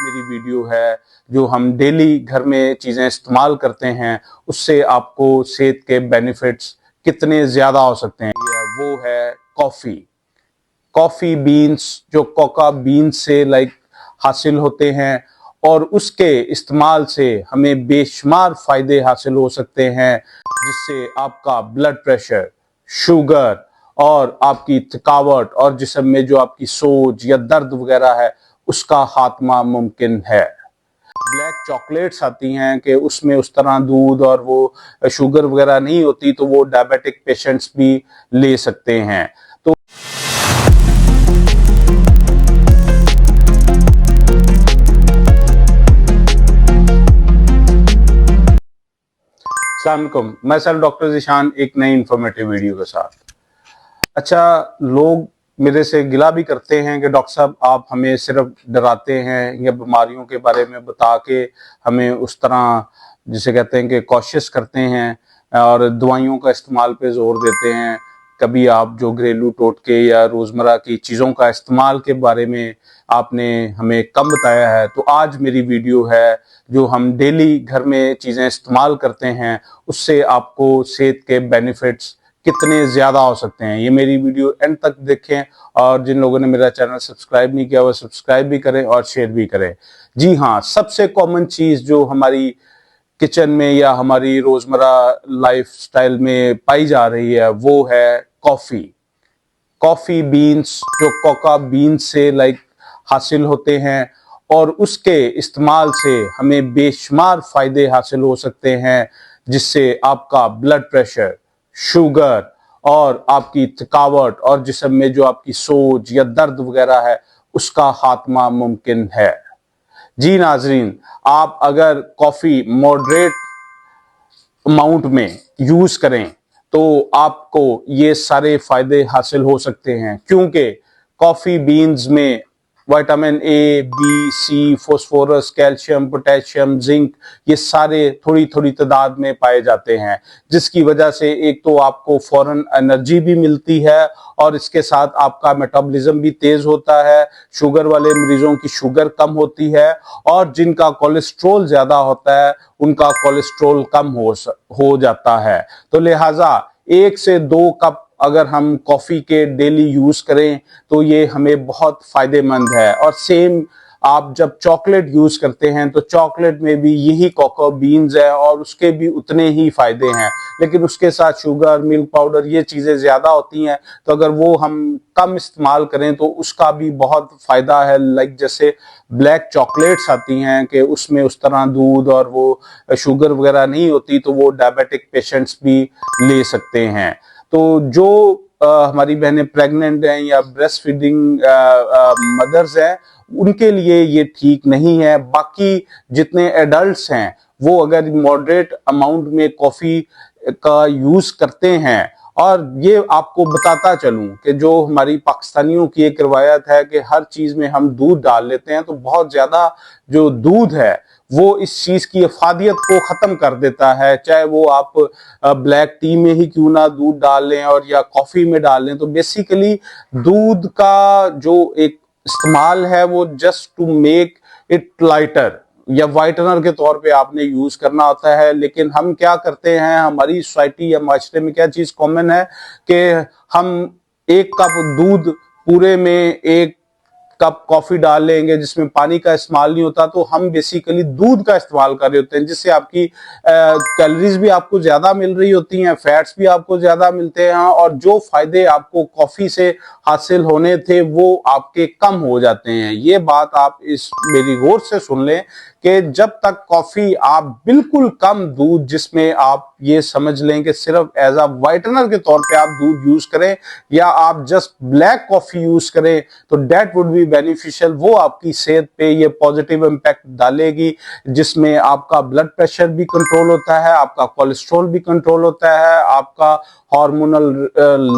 मेरी वीडियो है जो हम डेली घर में चीजें इस्तेमाल करते हैं, उससे आपको सेहत के बेनिफिट्स कितने ज्यादा हो सकते हैं। वो है कॉफी। कॉफी बीन्स जो कोका बीन्स से हासिल होते हैं और उसके इस्तेमाल से हमें बेशुमार फायदे हासिल हो सकते हैं, जिससे आपका ब्लड प्रेशर, शुगर और आपकी थकावट और जिस्म में जो आपकी सोज या दर्द वगैरह है उसका खात्मा मुमकिन है। ब्लैक चॉकलेट्स आती हैं कि उसमें उस तरह दूध और वो शुगर वगैरह नहीं होती, तो वो डायबिटिक पेशेंट्स भी ले सकते हैं। तो अस्सलामुअलैकुम, मैं सर डॉक्टर ज़ीशान एक नई इंफॉर्मेटिव वीडियो के साथ। अच्छा, लोग मेरे से गिला भी करते हैं कि डॉक्टर साहब आप हमें सिर्फ डराते हैं या बीमारियों के बारे में बता के हमें उस तरह जिसे कहते हैं कि कॉशियस करते हैं और दवाइयों का इस्तेमाल पे जोर देते हैं। कभी आप जो घरेलू टोटके या रोज़मर्रा की चीज़ों का इस्तेमाल के बारे में आपने हमें कम बताया है। तो आज मेरी वीडियो है जो हम डेली घर में चीज़ें इस्तेमाल करते हैं, उससे आपको सेहत के बेनिफिट्स कितने ज़्यादा हो सकते हैं। ये मेरी वीडियो एंड तक देखें और जिन लोगों ने मेरा चैनल सब्सक्राइब नहीं किया वो सब्सक्राइब भी करें और शेयर भी करें। जी हाँ, सबसे कॉमन चीज़ जो हमारी किचन में या हमारी रोज़मर्रा लाइफस्टाइल में पाई जा रही है वो है कॉफ़ी। कॉफ़ी बीन्स जो कोका बीन्स से हासिल होते हैं और उसके इस्तेमाल से हमें बेशुमार फायदे हासिल हो सकते हैं, जिससे आपका ब्लड प्रेशर, शुगर और आपकी थकावट और जिस्म में जो आपकी सोज या दर्द वगैरह है उसका खात्मा मुमकिन है। जी नाजरीन, आप अगर कॉफ़ी मॉडरेट अमाउंट में यूज करें तो आपको ये सारे फायदे हासिल हो सकते हैं, क्योंकि कॉफी बीन्स में vitamin A, B, C, phosphorus, calcium, potassium, zinc ये सारे थोड़ी थोड़ी तादाद में पाए जाते हैं, जिसकी वजह से एक तो आपको फौरन एनर्जी भी मिलती है और इसके साथ आपका मेटाबॉलिज्म भी तेज होता है। शुगर वाले मरीजों की शुगर कम होती है और जिनका कोलेस्ट्रोल ज्यादा होता है उनका कोलेस्ट्रोल कम हो जाता है। तो लिहाजा 1 से 2 कप अगर हम कॉफी के डेली यूज करें तो ये हमें बहुत फायदेमंद है। और सेम आप जब चॉकलेट यूज करते हैं तो चॉकलेट में भी यही कोको बीन्स है और उसके भी उतने ही फायदे हैं, लेकिन उसके साथ शुगर, मिल्क पाउडर ये चीजें ज्यादा होती हैं। तो अगर वो हम कम इस्तेमाल करें तो उसका भी बहुत फायदा है। जैसे ब्लैक चॉकलेट्स आती हैं कि उसमें उस तरह दूध और वो शुगर वगैरह नहीं होती, तो वो डायबिटिक पेशेंट्स भी ले सकते हैं। तो जो हमारी बहनें प्रेग्नेंट हैं या ब्रेस्ट फीडिंग मदर्स हैं उनके लिए ये ठीक नहीं है। बाकी जितने एडल्ट्स हैं वो अगर मॉडरेट अमाउंट में कॉफी का यूज करते हैं, और ये आपको बताता चलूं कि जो हमारी पाकिस्तानियों की एक रवायत है कि हर चीज में हम दूध डाल लेते हैं, तो बहुत ज्यादा जो दूध है वो इस चीज की अफादियत को खत्म कर देता है। चाहे वो आप ब्लैक टी में ही क्यों ना दूध डाल लें और या कॉफी में डाल लें, तो बेसिकली दूध का जो एक इस्तेमाल है वो just to make it lighter या वाइटनर के तौर पे आपने यूज करना होता है। लेकिन हम क्या करते हैं, हमारी सोसाइटी या माशरे में क्या चीज कॉमन है कि हम 1 कप दूध पूरे में 1 कप कॉफी डाल लेंगे जिसमें पानी का इस्तेमाल नहीं होता, तो हम बेसिकली दूध का इस्तेमाल कर रहे होते हैं, जिससे आपकी कैलोरीज भी आपको ज्यादा मिल रही होती हैं, फैट्स भी आपको ज्यादा मिलते हैं और जो फायदे आपको कॉफी से हासिल होने थे वो आपके कम हो जाते हैं। ये बात आप इस मेरी गौर से सुन लें कि जब तक कॉफी आप बिल्कुल कम दूध, जिसमें आप ये समझ लें कि सिर्फ एज अ वाइटनर के तौर पे आप दूध यूज करें या आप जस्ट ब्लैक कॉफी यूज करें, तो डेट वुड बी बेनिफिशियल। वो आपकी सेहत पे ये पॉजिटिव इम्पैक्ट डालेगी, जिसमें आपका ब्लड प्रेशर भी कंट्रोल होता है, आपका कोलेस्ट्रॉल भी कंट्रोल होता है, आपका हार्मोनल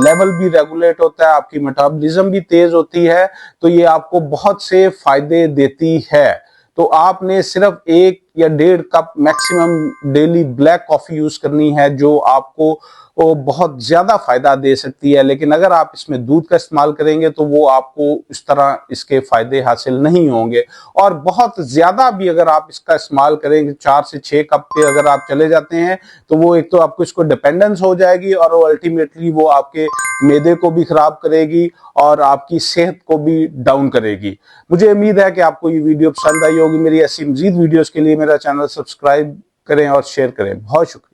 लेवल भी रेगुलेट होता है, आपकी मेटाबॉलिज्म भी तेज होती है। तो ये आपको बहुत से फायदे देती है। तो आपने सिर्फ 1 या 1.5 cup maximum daily black coffee use करनी है, जो आपको वो बहुत ज्यादा फायदा दे सकती है। लेकिन अगर आप इसमें दूध का इस्तेमाल करेंगे तो वो आपको इस तरह इसके फायदे हासिल नहीं होंगे। और बहुत ज्यादा भी अगर आप इसका इस्तेमाल करेंगे, 4 से 6 कप पे अगर आप चले जाते हैं तो वो एक तो आपको इसको डिपेंडेंस हो जाएगी और वो अल्टीमेटली वो आपके मैदे को भी खराब करेगी और आपकी सेहत को भी डाउन करेगी। मुझे उम्मीद है कि आपको ये वीडियो पसंद आई होगी। मेरी ऐसी मजीद वीडियोस के लिए मेरा चैनल सब्सक्राइब करें और शेयर करें। बहुत शुक्रिया।